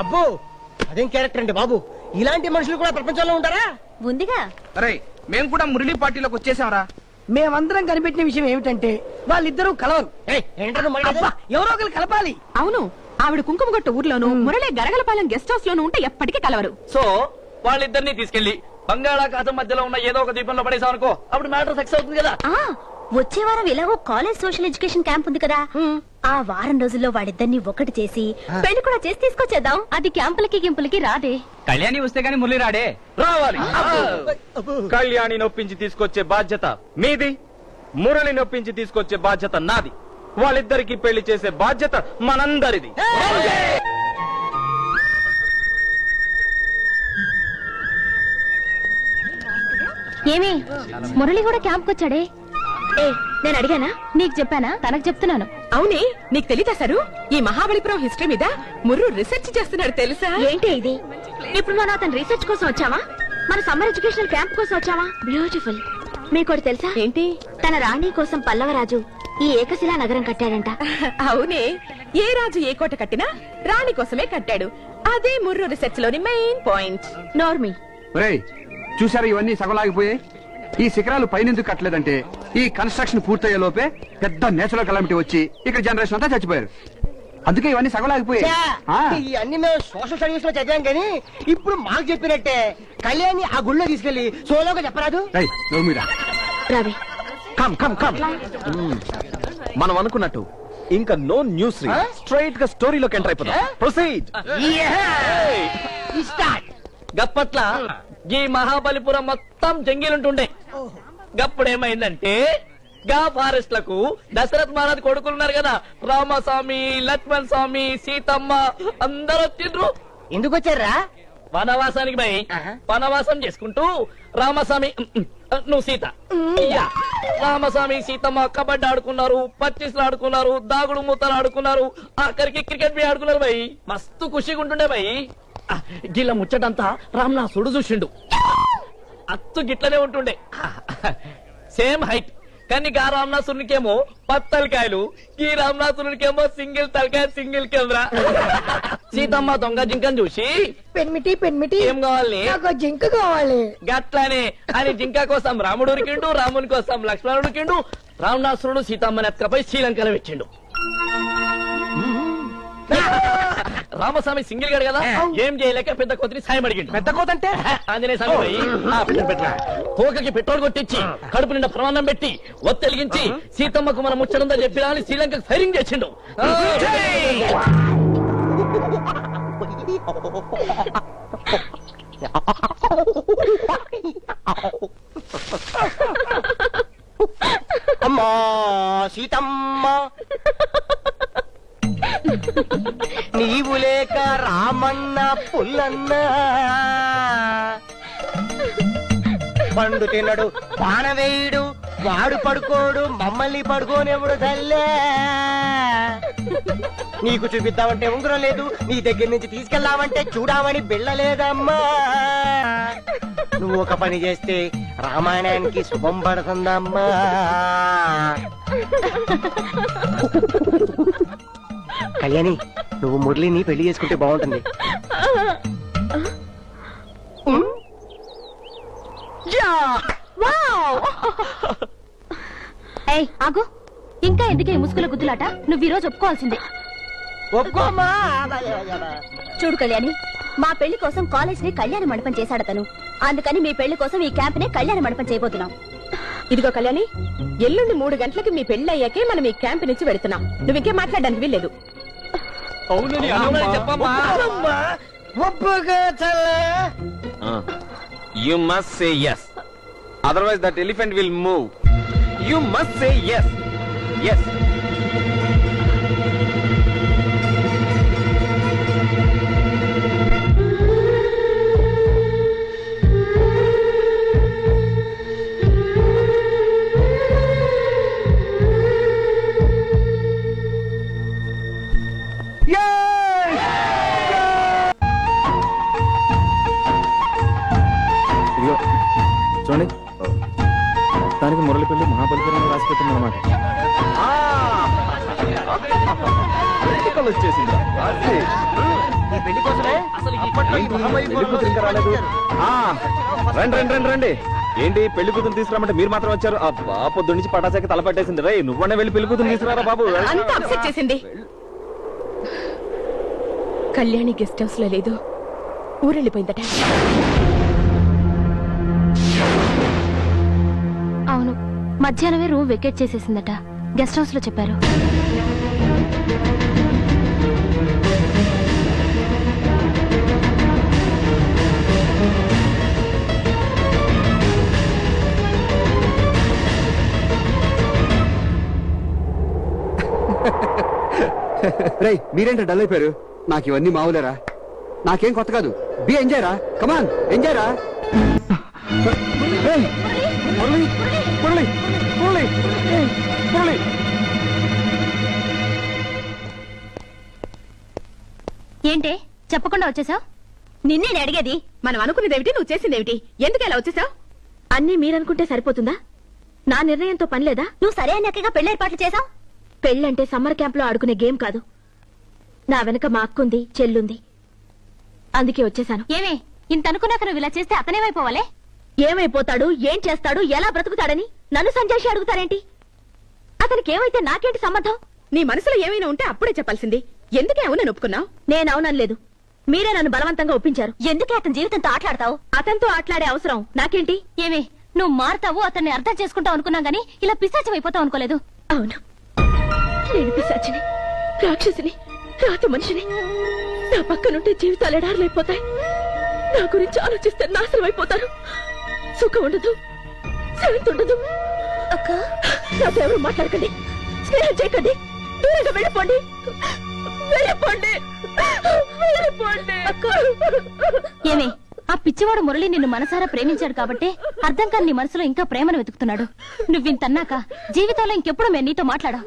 అబ్బో అదేం క్యారెక్టర్ అండి బాబు, ఇలాంటి మనుషులు కూడా ప్రపంచంలో ఉంటారా? ఉందిగా. అరే మేము కూడా మురళి పార్టీలోకి వచ్చేసాంరా. మేమందరం కనిపెట్టిన విషయం ఏమిటంటే వాళ్ళిద్దరూ కలవరు. ఎవరో ఒకరు కలపాలి. అవును, ఆవిడ కుంకుమగట్టు ఊర్లోను మురళి గరగలపాలెం గెస్ట్ హౌస్ లోను ఉంటే ఎప్పటికీ కలవరు. సో వాళ్ళిద్దరిని తీసుకెళ్లి బంగాళాఖాతం మధ్యలో ఉన్న ఏదో ఒక దీపంలో పడేసాం అనుకో, అప్పుడు మ్యాటర్ సక్సెస్ అవుతుంది కదా. వచ్చే వారం ఎలాగో కాలేజ్ సోషల్ ఎడ్యుకేషన్ క్యాంప్ ఉంది కదా, ఆ వారం రోజుల్లో వాడిద్దరిని ఒకటి చేసి పెళ్లి కూడా చేసి తీసుకొచ్చేద్దాం. అది క్యాంపులకి గింపులకి రాదే. కళ్యాణి వస్తే గానీ మురళి రాడే. రావాలి. కళ్యాణి నొప్పించి తీసుకొచ్చే బాధ్యత మీది, మురళి నొప్పించి తీసుకొచ్చే బాధ్యత నాది. వాళ్ళిద్దరికి పెళ్లి చేసే బాధ్యత మనందరిది. ఏమి మురళి కూడా క్యాంప్ వచ్చాడే? నేను అడిగానా? నీకు చెప్పానా? తనకు చెప్తున్నాను. అవునే, నీకు తెలీదా సారు? ఈ మహాబలిపురం హిస్టరీ మీద ముర్రు రీసెర్చ్ చేస్తున్నాడు తెలుసా? ఏంటి ఇది? ఇప్పుడు మనం అతను రీసెర్చ్ కోసం వచ్చావా, మన సమ్మర్ ఎడ్యుకేషనల్ క్యాంప్ కోసం వచ్చావా? బ్యూటిఫుల్. మీకోటి తెలుసా? ఏంటి? తన రాణి కోసం పల్లవరాజు ఈ ఏకశిలా నగరం కట్టాడంట. అవునే, ఏ రాజు ఏ కోట కట్టినా రాణి కోసమే కట్టాడు. అదే ముర్రు రిసెర్చ్ లోని మెయిన్ పాయింట్. నోర్మి. చూసారా ఇవన్నీ సగలాగిపోయాయి. ఈ శిఖరాలు పైనెందుకు కట్టలేదంటే ఈ కన్స్ట్రక్షన్ పూర్తయ్యే లోపే పెద్ద నేచురల్ కలామిటీ వచ్చి ఇక్కడ జనరేషన్ అంతా చచ్చిపోయారు. అందుకే ఇవన్నీ సగలాగిపోయాయి. ఇవన్నీ మేము సోషల్ స్టడీస్ లో చదివాం కానీ ఇప్పుడు మాకు చెప్పినట్టే కళ్యాణి ఆ గుళ్ళో తీసుకెళ్లి సోలోగా చెప్పరాదు. Ravi come come come. మనం అనుకున్నట్టు ఇంకా నో న్యూస్, స్ట్రైట్ గా స్టోరీలోకి ఎంటర్ అయిపోతాం. ప్రొసీడ్. గప్పట్ల ఈ మహాబలిపురం మొత్తం జంగిలుంటుండే. గప్పుడేమైందంటే గా ఫారెస్ట్ లకు దశరథ్ మహారాజ్ కొడుకులున్నారు కదా, రామస్వామి, లక్ష్మణ్ స్వామి, సీతమ్మ అందరూ వచ్చిండ్రు. ఎందుకు వచ్చారా? వనవాసానికి పోయి వనవాసం చేసుకుంటూ రామస్వామి నువ్వు సీత రామస్వామి సీతమ్మ కబడ్డీ ఆడుకున్నారు, పచ్చిస్లు ఆడుకున్నారు, దాగుడు మూతలు ఆడుకున్నారు, ఆఖరికి క్రికెట్ బి ఆడుకున్నారు. భయ్ మస్తు ఖుషిగా ఉంటుండే. భయ్ గిల్ల ముచ్చటంతా రామనాసుడు చూసిండు. అత్తు గిట్లనే ఉంటుండే, సేమ్ హైట్. కానీ గా రామనాసునికేమో 10 తలకాయలు, ఈ రామనాసునికేమో సింగిల్ తలకాయ, సింగిల్ కెమెరా. సీతమ్మ దొంగ జింకను చూసి పెన్మిటి పెన్మిటి ఏం కావాలి? జింక కావాలి. గట్లనే అని జింక కోసం రాముడు ఉరికిండు, రాముని కోసం లక్ష్మణుడు ఉరికిండు. రావణాసురుడు సీతమ్మని ఎత్తుకపోయి శ్రీలంకలో పెట్టిండు. రామస్వామి సింగిల్ గడు కదా, ఏం చేయలేక పెద్ద కోతిని సాయం అడిగిండు. పెద్ద కోతంటే ఆంజనేయ స్వామి పోయి తోకకి పెట్రోల్ కొట్టించి కడుపు నిండా ప్రమాణం పెట్టి ఒత్తెలిగించి సీతమ్మకు మన ముచ్చడంతా చెప్పినా అని శ్రీలంకకు ఫైరింగ్ చేసిండు. అమ్మా సీతమ్మ నీవు లేక రామన్న పుల్లన్న పండు తినడు పానవేయుడు, వాడు పడుకోడు మమ్మల్ని పడుకోనేవుడు తల్లే. నీకు చూపిద్దామంటే ఉంగరం లేదు, నీ దగ్గర నుంచి తీసుకెళ్దామంటే చూడామని బిళ్ళలేదమ్మా. నువ్వు ఒక పని చేస్తే రామాయణానికి శుభం పడుతుందమ్మా. కళ్యాణి, నువ్వు మురళిని పెళ్లి చేసుకుంటే బాగుంటుంది. ఆగు, ఇంకా ఎందుకే ముసుగుల గుద్దులాట? నువ్వు ఈ రోజు ఒప్పుకోవాల్సిందే. ఒప్పుకోమ్మా. చూడు కళ్యాణి, మా పెళ్లి కోసం కాలేజ్ ని కళ్యాణ మండపం చేశాడతను. అందుకని మీ పెళ్లి కోసం ఈ క్యాంప్ ని కళ్యాణ మండపం చేయబోతున్నాం. ఇదిగో కళ్యాణి, ఎల్లుండి 3 గంటలకి మీ పెళ్లి అయ్యాకే మనం ఈ క్యాంప్ నుంచి వెళుతున్నాం. నువ్వు ఇంకేం మాట్లాడడానికి వీల్లేదు. చెప్పమ్మా. You must say yes. Otherwise that elephant will move. You must say yes. Yes. చూడండి, దానికి మురళి పెళ్లి మహాబలిపురం రాసి పెట్టింది అనమాట. వచ్చేసిందా? ఈ పెళ్లి కోసమే అసలు ఈ అప్పట్లో ఈ పెళ్లి మహాబలిపురంలో కూతురు ఇంకా రాలేదు. ఆ, రండి రండి రండి రండి. ఏంటి పెళ్లి కూతురు తీసుకురామంటే మీరు మాత్రం వచ్చారు? అబ్బా పొద్దు నుంచి పటాసాకి తల పట్టేసింది. రే నువ్వనే వెళ్ళి పెళ్లి కూతురు తీసుకురారా బాబు. అంత అప్సెట్ చేసింది. కళ్యాణి గెస్ట్ హౌస్ లో లేదు, ఊరెళ్ళిపోయిందట. అవును, మధ్యాహ్నమే రూమ్ వెకేట్ చేసేసిందట. గెస్ట్ హౌస్ లో చెప్పారు. రేయ్ మీరేంట డల్ అయిపోయారు? నాకు ఇవన్నీ మామూలేరా, నాకేం కొత్త కాదు. బి ఎంజాయ్ రా, కమాన్ ఎంజాయ్ రా. రేయ్, మురళి, మురళి, మురళి, రేయ్, మురళి. ఏంటే చెప్పకుండా వచ్చేసావు? నిన్నే అడిగేది. మనం అనుకునేదేమిటి, నువ్వు చేసిందేమిటి? ఎందుకు అలా వచ్చేసావు? అన్నీ మీరనుకుంటే సరిపోతుందా? నా నిర్ణయంతో పని లేదా? నువ్వు సరే అన్నట్టుగా పెళ్లి ఏర్పాట్లు చేసావు. పెళ్ళంటే సమ్మర్ క్యాంప్ లో ఆడుకునే గేమ్ కాదు. నా వెనక మా అక్కుంది, చెల్లుంది, అందుకే వచ్చేసాను. ఏమే ఇంత అనుకున్నాక నువ్వు ఇలా చేస్తే అతనేమైపోవాలే? ఏమైపోతాడు, ఏం చేస్తాడు, ఎలా బ్రతుకుతాడని నన్ను సంజాయిషి అడుగుతారేంటి? అతనికి ఏమైతే నాకేంటి సంబంధం? నీ మనసులో ఏమైనా ఉంటే అప్పుడే చెప్పాల్సింది. ఎందుకే అవునని ఒప్పుకున్నావు? నేను అవునలేదు, మీరే నన్ను బలవంతంగా ఒప్పించారు. ఎందుకే అతని జీవితంతో ఆటలాడతావు? అతనితో ఆటలాడే అవసరం నాకేంటి? ఏమే నువ్వు మారుతావు, అతన్ని అర్థం చేసుకుంటావు అనుకున్నాం గానీ ఇలా పిశాచం అయిపోతావు అనుకోలేదు. అవును, నేను పిశాచిని, రాక్షసిని, రాతి మనిషిని. నా పక్కనుంటే జీవితాలు ఎడారులైపోతాయి. నా గురించి ఆలోచిస్తే నాశనం అయిపోతారు. సుఖం ఉండదు, శాంతి ఉండదు. అక్క, నాతో ఎవరు మాట్లాడకండి, స్నేహం చేయకండి, దూరంగా వెళ్ళిపోండి, వెళ్ళిపోండి, వెళ్ళిపోండి. ఏమే ఆ పిచ్చివాడు మురళి నిన్ను మనసారా ప్రేమించాడు కాబట్టి అర్థం కాని నీ మనసులో ఇంకా ప్రేమను వెతుకుతున్నాడు. నువ్వింతన్నాక జీవితంలో ఇంకెప్పుడు మేము నీతో మాట్లాడా.